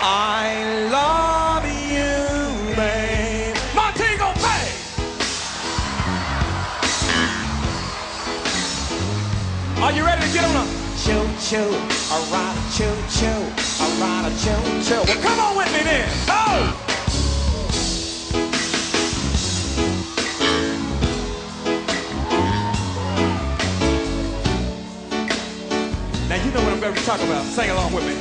I love you, babe. Montego Bay. Are you ready to get on a choo-choo, a ride a choo-choo, a ride a choo-choo? Well, come on with me then. Oh! Now you know what I'm going to be talking about. Sing along with me.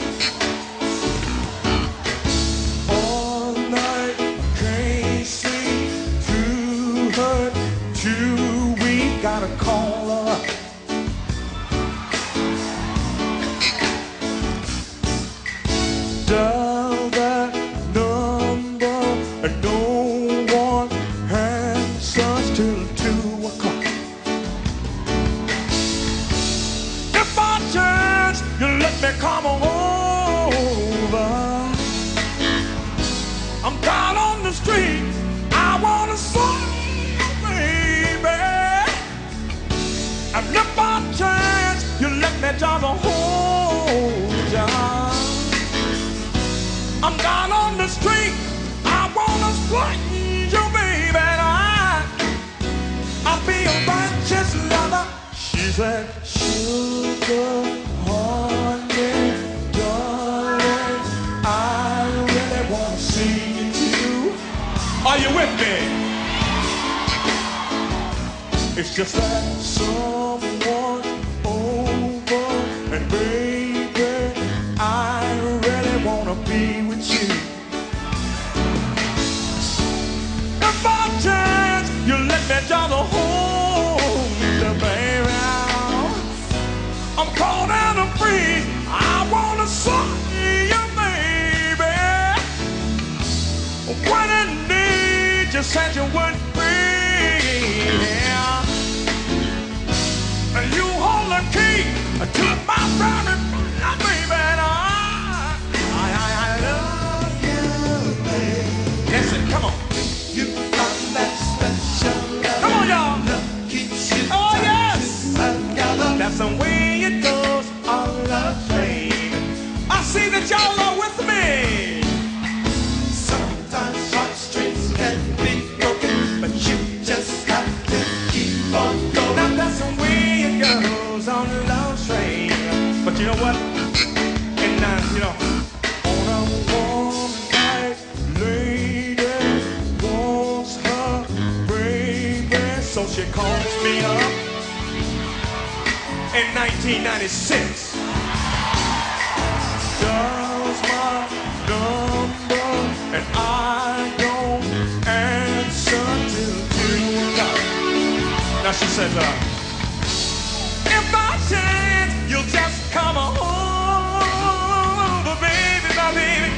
All night, can't sleep, too hurt, too weak, gotta call her up. Dial that number and no one answers till 2 o'clock. If by chance you let me come over, I'm down on the street, I wanna see you, baby. And if by chance you let me just hold ya, I'm down on the street, I wanna squeeze you, baby. And I'll be a righteous lover. She said, sugar, honey, darling, I really wanna see you too. Are you with me? It's just that someone over, and baby, I really wanna be with you. If by chance you let me just hold you, baby, I'm cold and I'm free. I wanna see you, baby. When in need, you said you would be. And you hold the key to my private life, baby. I love you, baby. Listen, come on. You got that special love. Come on, y'all. Love keeps you together. That's the way it goes on love train. I see that y'all are with me. Sometimes heartstrings can be broken, but you just have to keep on going. Now that's the way it goes on love train. But you know what? And you know, on a warm night, lady wants her baby, so she calls me up in 1996. Dials my number and I don't answer till 2 o'clock. Now she says, if by chance you'll just come over, baby, my baby,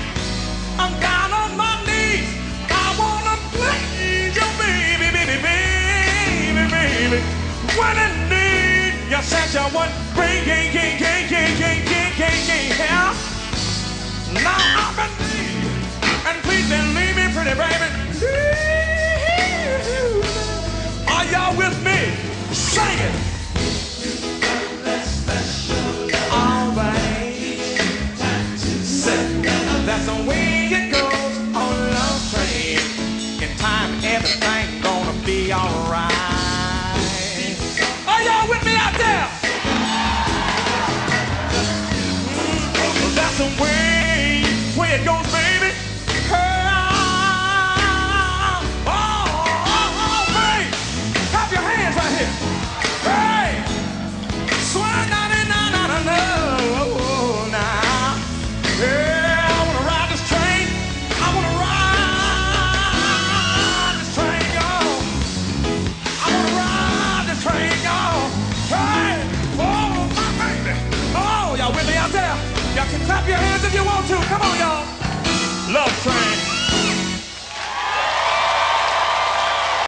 I'm down on my knees. I wanna please you, baby, baby, baby, baby. When in need, you said you would bring, now I'm in need, and please believe me, pretty baby. Are y'all with me? Sing it. That's the way it goes on love train. In time, everything gonna be alright. Are y'all with me out there? That's the way it goes, baby. Oh, baby, clap your hands right here. Hey, swing down in now. Hey. Y'all with me out there? Y'all can clap your hands if you want to. Come on, y'all. Love train.